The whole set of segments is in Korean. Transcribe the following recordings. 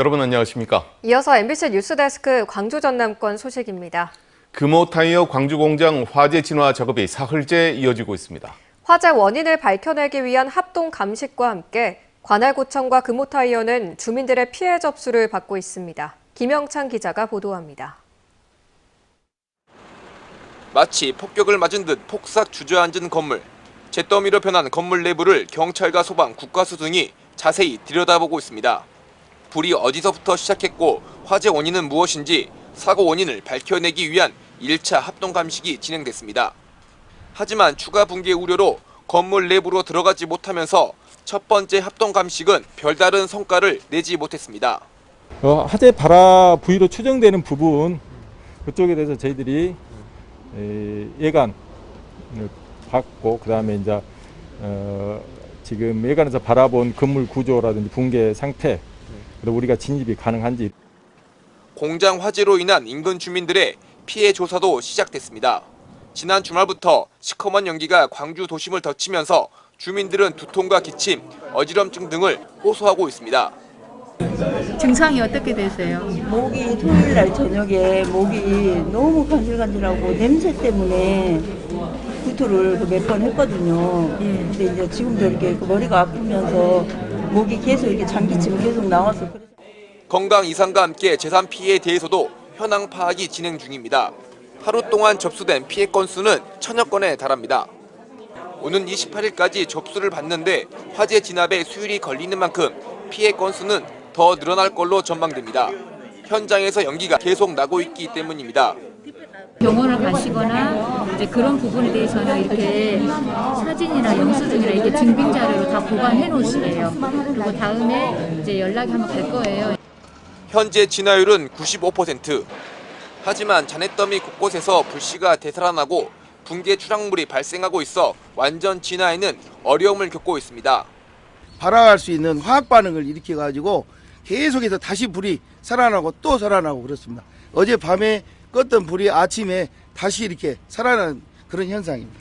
여러분 안녕하십니까? 이어서 MBC 뉴스데스크 광주 전남권 소식입니다. 금호타이어 광주 공장 화재 진화 작업이 사흘째 이어지고 있습니다. 화재 원인을 밝혀내기 위한 합동 감식과 함께 관할구청과 금호타이어는 주민들의 피해 접수를 받고 있습니다. 김영찬 기자가 보도합니다. 마치 폭격을 맞은 듯 폭삭 주저앉은 건물. 잿더미로 변한 건물 내부를 경찰과 소방, 국가수 등이 자세히 들여다보고 있습니다. 불이 어디서부터 시작했고 화재 원인은 무엇인지 사고 원인을 밝혀내기 위한 1차 합동 감식이 진행됐습니다. 하지만 추가 붕괴 우려로 건물 내부로 들어가지 못하면서 첫 번째 합동 감식은 별다른 성과를 내지 못했습니다. 화재 발화 부위로 추정되는 부분 그쪽에 대해서 저희들이 예간을 받고 그다음에 이제 지금 예간에서 바라본 건물 구조라든지 붕괴 상태 그리고 우리가 진입이 가능한지. 공장 화재로 인한 인근 주민들의 피해 조사도 시작됐습니다. 지난 주말부터 시커먼 연기가 광주 도심을 덮치면서 주민들은 두통과 기침, 어지럼증 등을 호소하고 있습니다. 증상이 어떻게 되세요? 목이 토요일 날 저녁에 목이 너무 간질간질하고 냄새 때문에 구토를 몇 번 했거든요. 근데 이제 지금도 이렇게 머리가 아프면서 목이 계속 이렇게 장기침이 계속 나와서 그래서. 건강 이상과 함께 재산 피해에 대해서도 현황 파악이 진행 중입니다. 하루 동안 접수된 피해 건수는 1000여 건에 달합니다. 오는 28일까지 접수를 받는데 화재 진압에 수율이 걸리는 만큼 피해 건수는 더 늘어날 걸로 전망됩니다. 현장에서 연기가 계속 나고 있기 때문입니다. 병원을 가시거나 이제 그런 부분에 대해서는 이렇게 사진이나 영수증이나 이렇게 증빙 자료로 다 보관해 놓으시래요. 그리고 다음에 이제 연락이 한번 갈 거예요. 현재 진화율은 95%. 하지만 잔해더미 곳곳에서 불씨가 되살아나고 붕괴 추락물이 발생하고 있어 완전 진화에는 어려움을 겪고 있습니다. 발화할 수 있는 화학 반응을 일으켜가지고 계속해서 다시 불이 살아나고 또 살아나고 그렇습니다. 어젯밤에 껐던 불이 아침에 다시 이렇게 살아나는 그런 현상입니다.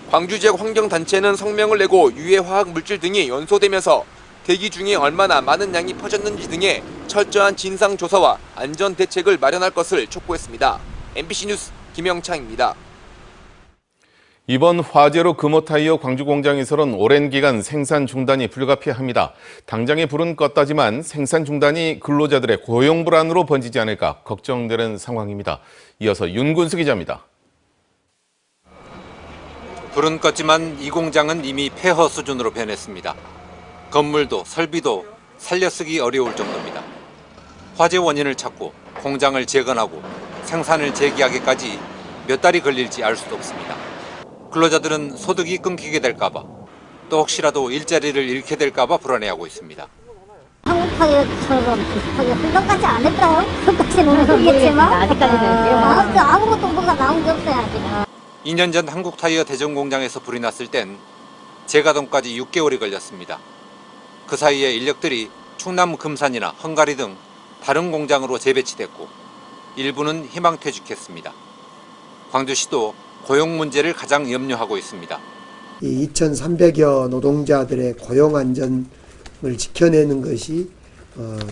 광주 지역 환경단체는 성명을 내고 유해 화학 물질 등이 연소되면서 대기 중에 얼마나 많은 양이 퍼졌는지 등의 철저한 진상조사와 안전 대책을 마련할 것을 촉구했습니다. MBC 뉴스 김영창입니다. 이번 화재로 금호타이어 광주 공장에서는 오랜 기간 생산 중단이 불가피합니다. 당장의 불은 껐다지만 생산 중단이 근로자들의 고용 불안으로 번지지 않을까 걱정되는 상황입니다. 이어서 윤군수 기자입니다. 불은 껐지만 이 공장은 이미 폐허 수준으로 변했습니다. 건물도 설비도 살려쓰기 어려울 정도입니다. 화재 원인을 찾고 공장을 재건하고 생산을 재개하기까지 몇 달이 걸릴지 알 수도 없습니다. 근로자들은 소득이 끊기게 될까 봐, 또 혹시라도 일자리를 잃게 될까 봐 불안해하고 있습니다. 한국타이어처럼 비슷하게 생각까지 안 했어요. 그것까지는 모르겠지만 아직까지는 아무것도 뭐가 나온 게 없어요 아직. 2년 전 한국타이어 대전 공장에서 불이 났을 땐 재가동까지 6개월이 걸렸습니다. 그 사이에 인력들이 충남 금산이나 헝가리 등 다른 공장으로 재배치됐고 일부는 희망퇴직했습니다. 광주시도 고용 문제를 가장 염려하고 있습니다. 2,300여 노동자들의 고용 안전을 지켜내는 것이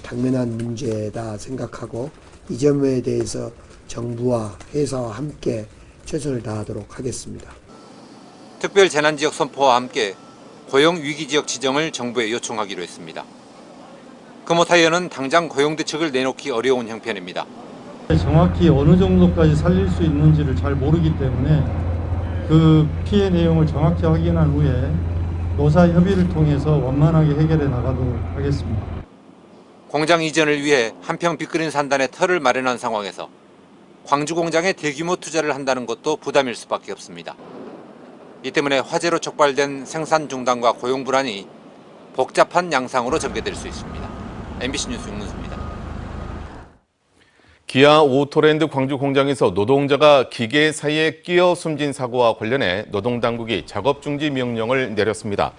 당면한 문제다 생각하고 이 점에 대해서 정부와 회사와 함께 최선을 다하도록 하겠습니다. 특별재난지역 선포와 함께 고용위기지역 지정을 정부에 요청하기로 했습니다. 금호타이어는 당장 고용대책을 내놓기 어려운 형편입니다. 정확히 어느 정도까지 살릴 수 있는지를 잘 모르기 때문에 그 피해 내용을 정확히 확인한 후에 노사 협의를 통해서 원만하게 해결해 나가도록 하겠습니다. 공장 이전을 위해 한평 빅그린 산단에 터를 마련한 상황에서 광주 공장에 대규모 투자를 한다는 것도 부담일 수밖에 없습니다. 이 때문에 화재로 촉발된 생산 중단과 고용 불안이 복잡한 양상으로 전개될 수 있습니다. MBC 뉴스 윤문수입니다. 기아 오토랜드 광주 공장에서 노동자가 기계 사이에 끼어 숨진 사고와 관련해 노동당국이 작업 중지 명령을 내렸습니다.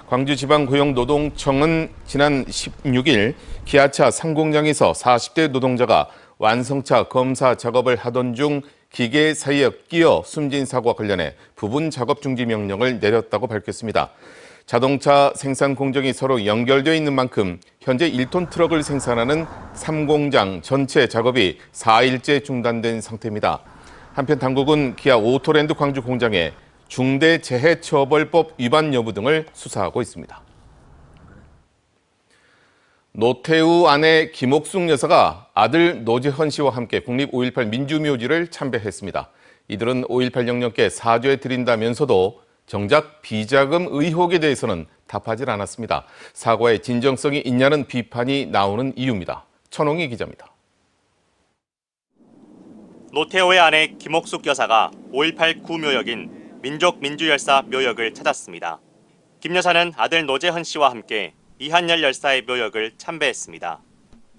광주지방고용노동청은 지난 16일 기아차 상공장에서 40대 노동자가 완성차 검사 작업을 하던 중 기계 사이에 끼어 숨진 사고와 관련해 부분 작업 중지 명령을 내렸다고 밝혔습니다. 자동차 생산 공정이 서로 연결되어 있는 만큼 현재 1톤 트럭을 생산하는 3공장 전체 작업이 4일째 중단된 상태입니다. 한편 당국은 기아 오토랜드 광주 공장에 중대재해처벌법 위반 여부 등을 수사하고 있습니다. 노태우 아내 김옥숙 여사가 아들 노재헌 씨와 함께 국립 5.18 민주묘지를 참배했습니다. 이들은 5.18 영령께 사죄드린다면서도 정작 비자금 의혹에 대해서는 답하지 않았습니다. 사과의 진정성이 있냐는 비판이 나오는 이유입니다. 천홍희 기자입니다. 노태우의 아내 김옥숙 여사가 5.18 구묘역인 민족민주열사 묘역을 찾았습니다. 김 여사는 아들 노재헌 씨와 함께 이한열 열사의 묘역을 참배했습니다.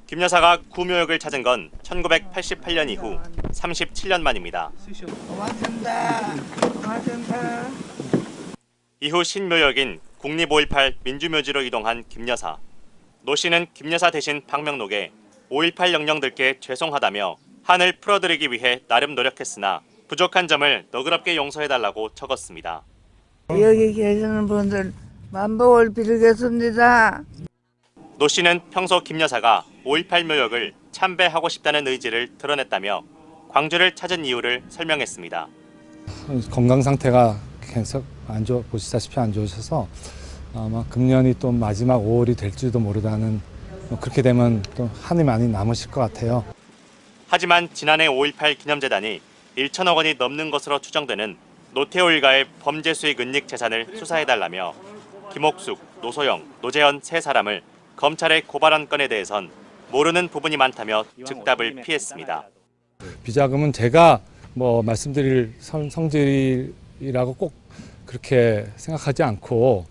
김 여사가 구묘역을 찾은 건 1988년 이후 37년 만입니다. 이후 신묘역인 국립 5.18 민주묘지로 이동한 김 여사. 노 씨는 김 여사 대신 방명록에 5.18 영령들께 죄송하다며 한을 풀어드리기 위해 나름 노력했으나 부족한 점을 너그럽게 용서해달라고 적었습니다. 여기 계시는 분들 만복을 빌겠습니다. 노 씨는 평소 김 여사가 5.18 묘역을 참배하고 싶다는 의지를 드러냈다며 광주를 찾은 이유를 설명했습니다. 건강 상태가 계속 보시다시피 안 좋으셔서 아마 금년이 또 마지막 5월이 될지도 모르다는, 그렇게 되면 또 한이 많이 남으실 것 같아요. 하지만 지난해 5.18 기념재단이 1천억 원이 넘는 것으로 추정되는 노태우 일가의 범죄 수익 은닉 재산을 수사해달라며 김옥숙, 노소영, 노재헌 세 사람을 검찰에 고발한 건에 대해선 모르는 부분이 많다며 즉답을 피했습니다. 비자금은 제가 말씀드릴 성질이라고 꼭 그렇게 생각하지 않고,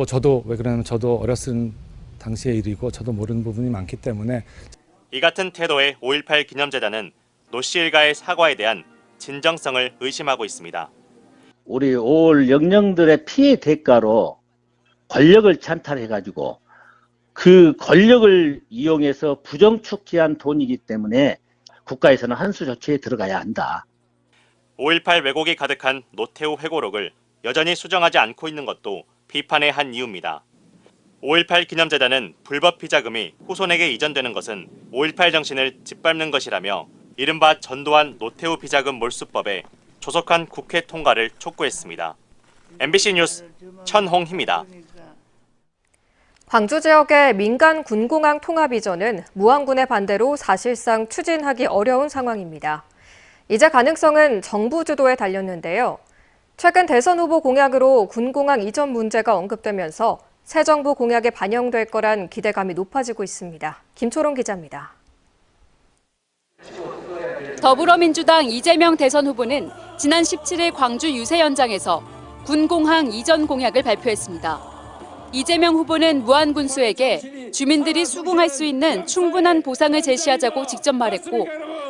저도 왜 그러냐면 저도 어렸을 당시의 일이고 저도 모르는 부분이 많기 때문에. 이 같은 태도의 5.18 기념재단은 노 씨 일가의 사과에 대한 진정성을 의심하고 있습니다. 우리 5월 영령들의 피해 대가로 권력을 찬탈해가지고 그 권력을 이용해서 부정축제한 돈이기 때문에 국가에서는 한수 조치에 들어가야 한다. 5.18 왜곡이 가득한 노태우 회고록을 여전히 수정하지 않고 있는 것도 비판의 한 이유입니다. 5.18 기념재단은 불법 비자금이 후손에게 이전되는 것은 5.18 정신을 짓밟는 것이라며 이른바 전두환 노태우 비자금 몰수법에 조속한 국회 통과를 촉구했습니다. MBC 뉴스 천홍희입니다. 광주 지역의 민간 군공항 통합 이전은 무안군의 반대로 사실상 추진하기 어려운 상황입니다. 이제 가능성은 정부 주도에 달렸는데요. 최근 대선 후보 공약으로 군공항 이전 문제가 언급되면서 새 정부 공약에 반영될 거란 기대감이 높아지고 있습니다. 김초롱 기자입니다. 더불어민주당 이재명 대선 후보는 지난 17일 광주 유세 현장에서 군공항 이전 공약을 발표했습니다. 이재명 후보는 무안군수에게 주민들이 수긍할 수 있는 충분한 보상을 제시하자고 직접 말했고,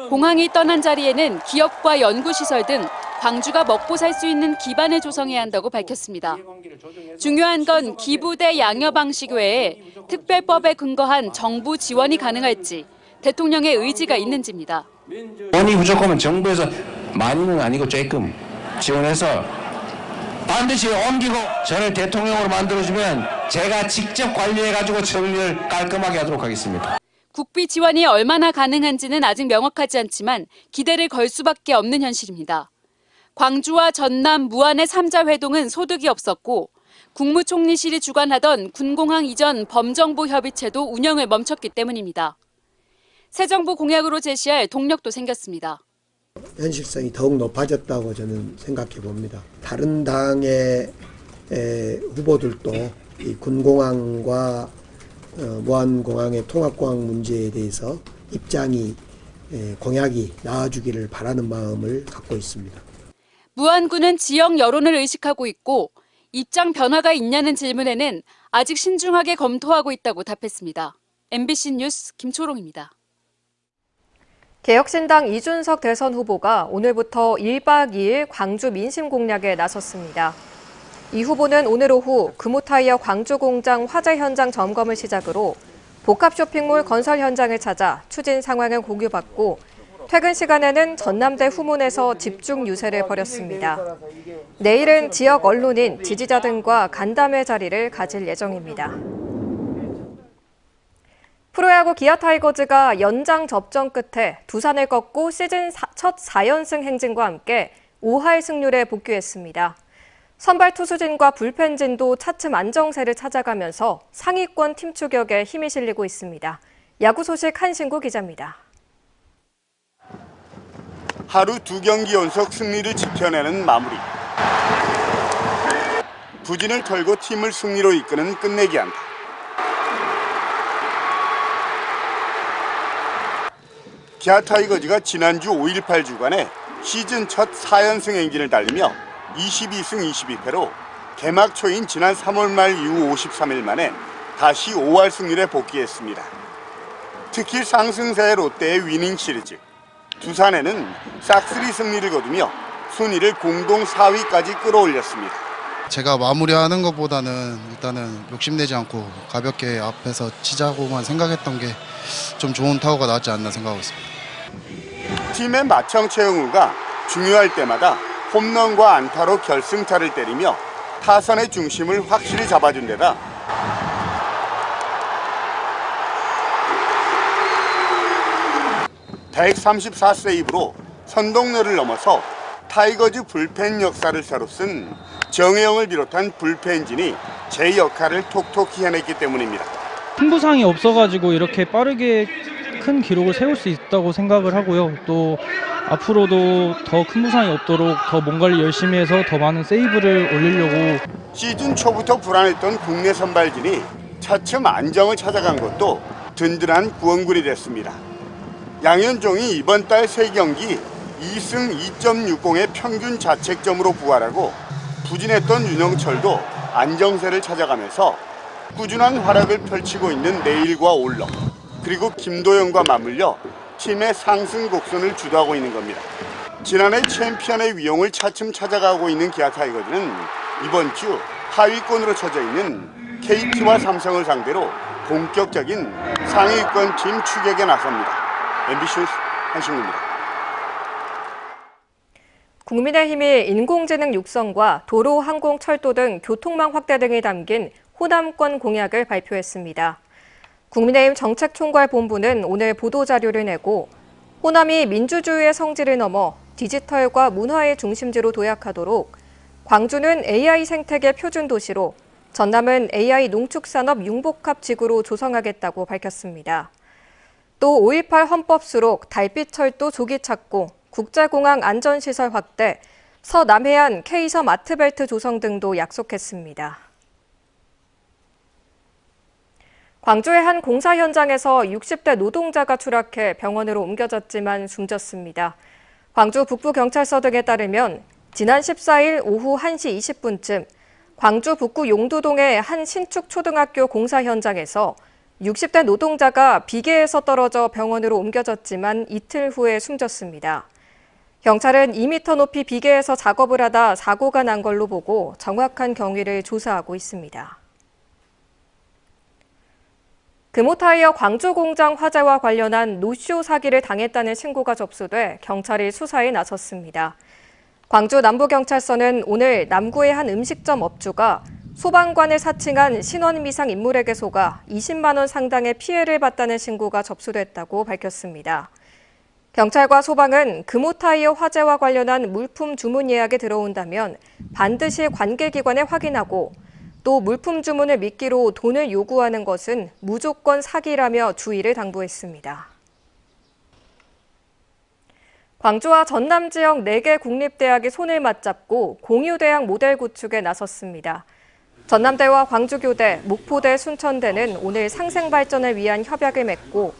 공항이 떠난 자리에는 기업과 연구시설 등 광주가 먹고 살 수 있는 기반을 조성해야 한다고 밝혔습니다. 중요한 건 기부 대 양여 방식 외에 특별법에 근거한 정부 지원이 가능할지, 대통령의 의지가 있는지입니다. 원이 부족하면 정부에서 많이는 아니고 조금 지원해서 반드시 옮기고 저를 대통령으로 만들어주면 제가 직접 관리해가지고 정리를 깔끔하게 하도록 하겠습니다. 국비 지원이 얼마나 가능한지는 아직 명확하지 않지만 기대를 걸 수밖에 없는 현실입니다. 광주와 전남, 무안의 3자 회동은 소득이 없었고, 국무총리실이 주관하던 군공항 이전 범정부 협의체도 운영을 멈췄기 때문입니다. 새 정부 공약으로 제시할 동력도 생겼습니다. 현실성이 더욱 높아졌다고 저는 생각해 봅니다. 다른 당의 후보들도 이 군공항과 무안공항의 통합공항 문제에 대해서 공약이 나와주기를 바라는 마음을 갖고 있습니다. 무안군은 지역 여론을 의식하고 있고, 입장 변화가 있냐는 질문에는 아직 신중하게 검토하고 있다고 답했습니다. MBC 뉴스 김초롱입니다. 개혁신당 이준석 대선 후보가 오늘부터 1박 2일 광주 민심 공략에 나섰습니다. 이 후보는 오늘 오후 금호타이어 광주 공장 화재 현장 점검을 시작으로 복합 쇼핑몰 건설 현장을 찾아 추진 상황을 공유받고, 퇴근 시간에는 전남대 후문에서 집중 유세를 벌였습니다. 내일은 지역 언론인, 지지자 등과 간담회 자리를 가질 예정입니다. 프로야구 기아 타이거즈가 연장 접전 끝에 두산을 꺾고 시즌 첫 4연승 행진과 함께 5할 승률에 복귀했습니다. 선발 투수진과 불펜진도 차츰 안정세를 찾아가면서 상위권 팀 추격에 힘이 실리고 있습니다. 야구 소식 한신구 기자입니다. 하루 2경기 연속 승리를 지켜내는 마무리. 부진을 털고 팀을 승리로 이끄는 끝내기 안타. 기아 타이거즈가 지난주 5.18 주간에 시즌 첫 4연승 행진을 달리며 22승 22패로 개막 초인 지난 3월 말 이후 53일 만에 다시 5할 승률에 복귀했습니다. 특히 상승세의 롯데의 위닝 시리즈, 두산에는 싹쓸이 승리를 거두며 순위를 공동 4위까지 끌어올렸습니다. 제가 마무리하는 것보다는 일단은 욕심내지 않고 가볍게 앞에서 치자고만 생각했던 게 좀 좋은 타구가 나왔지 않나 생각하고 있습니다. 팀의 마청 최영우가 중요할 때마다 홈런과 안타로 결승타를 때리며 타선의 중심을 확실히 잡아준 데다 (134세이브로) 선동열을 넘어서 타이거즈 불펜 역사를 새로 쓴 정혜영을 비롯한 불펜진이 제 역할을 톡톡히 해냈기 때문입니다. 큰 부상이 없어가지고 이렇게 빠르게 큰 기록을 세울 수 있다고 생각을 하고요. 또 앞으로도 더 큰 부상이 없도록 더 몸 관리 열심히 해서 더 많은 세이브를 올리려고. 시즌 초부터 불안했던 국내 선발진이 차츰 안정을 찾아간 것도 든든한 구원군이 됐습니다. 양현종이 이번 달 3경기 2승 2.60의 평균 자책점으로 부활하고 부진했던 윤영철도 안정세를 찾아가면서 꾸준한 활약을 펼치고 있는 내일과 올러, 그리고 김도영과 맞물려 팀의 상승 곡선을 주도하고 있는 겁니다. 지난해 챔피언의 위용을 차츰 찾아가고 있는 기아 타이거즈는 이번 주 하위권으로 쳐져 있는 KT와 삼성을 상대로 본격적인 상위권 팀 추격에 나섭니다. MBC 뉴스 한신구입니다. 국민의힘이 인공지능 육성과 도로, 항공, 철도 등 교통망 확대 등이 담긴 호남권 공약을 발표했습니다. 국민의힘 정책총괄본부는 오늘 보도자료를 내고 호남이 민주주의의 성지를 넘어 디지털과 문화의 중심지로 도약하도록, 광주는 AI 생태계 표준 도시로, 전남은 AI 농축산업 융복합 지구로 조성하겠다고 밝혔습니다. 또 5.18 헌법 수록 달빛철도 조기 착공, 국제공항 안전시설 확대, 서남해안 K섬 아트벨트 조성 등도 약속했습니다. 광주의 한 공사 현장에서 60대 노동자가 추락해 병원으로 옮겨졌지만 숨졌습니다. 광주 북부경찰서 등에 따르면 지난 14일 오후 1시 20분쯤 광주 북구 용두동의 한 신축 초등학교 공사 현장에서 60대 노동자가 비계에서 떨어져 병원으로 옮겨졌지만 이틀 후에 숨졌습니다. 경찰은 2m 높이 비계에서 작업을 하다 사고가 난 걸로 보고 정확한 경위를 조사하고 있습니다. 금호타이어 광주 공장 화재와 관련한 노쇼 사기를 당했다는 신고가 접수돼 경찰이 수사에 나섰습니다. 광주 남부경찰서는 오늘 남구의 한 음식점 업주가 소방관을 사칭한 신원미상 인물에게 속아 20만 원 상당의 피해를 봤다는 신고가 접수됐다고 밝혔습니다. 경찰과 소방은 금호타이어 화재와 관련한 물품 주문 예약이 들어온다면 반드시 관계기관에 확인하고, 또 물품 주문을 미끼로 돈을 요구하는 것은 무조건 사기라며 주의를 당부했습니다. 광주와 전남 지역 4개 국립대학이 손을 맞잡고 공유대학 모델 구축에 나섰습니다. 전남대와 광주교대, 목포대, 순천대는 오늘 상생발전을 위한 협약을 맺고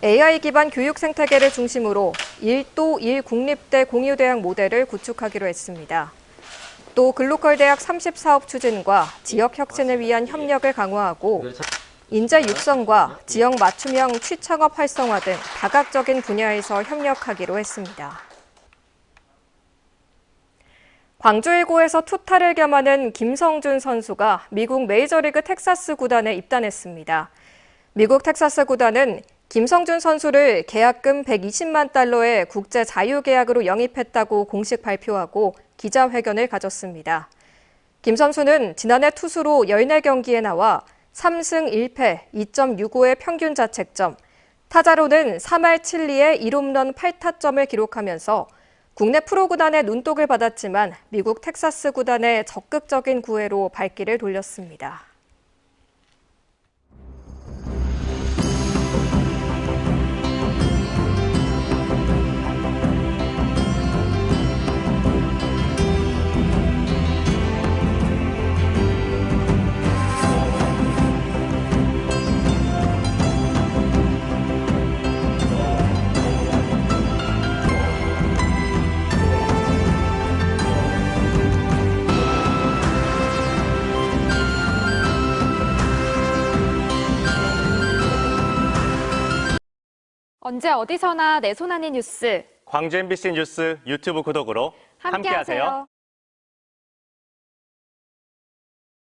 AI 기반 교육 생태계를 중심으로 1도 1국립대 공유대학 모델을 구축하기로 했습니다. 또 글로컬 대학 30사업 추진과 지역 혁신을 위한 협력을 강화하고 인재 육성과 지역 맞춤형 취창업 활성화 등 다각적인 분야에서 협력하기로 했습니다. 광주 1고에서 투타를 겸하는 김성준 선수가 미국 메이저리그 텍사스 구단에 입단했습니다. 미국 텍사스 구단은 김성준 선수를 계약금 120만 달러의 국제 자유계약으로 영입했다고 공식 발표하고 기자회견을 가졌습니다. 김 선수는 지난해 투수로 14경기에 나와 3승 1패, 2.65의 평균 자책점, 타자로는 3할 7리에 1홈런 8타점을 기록하면서 국내 프로 구단의 눈독을 받았지만 미국 텍사스 구단의 적극적인 구애로 발길을 돌렸습니다. 언제 어디서나 내 손 안의 뉴스. 광주 MBC 뉴스 유튜브 구독으로 함께하세요.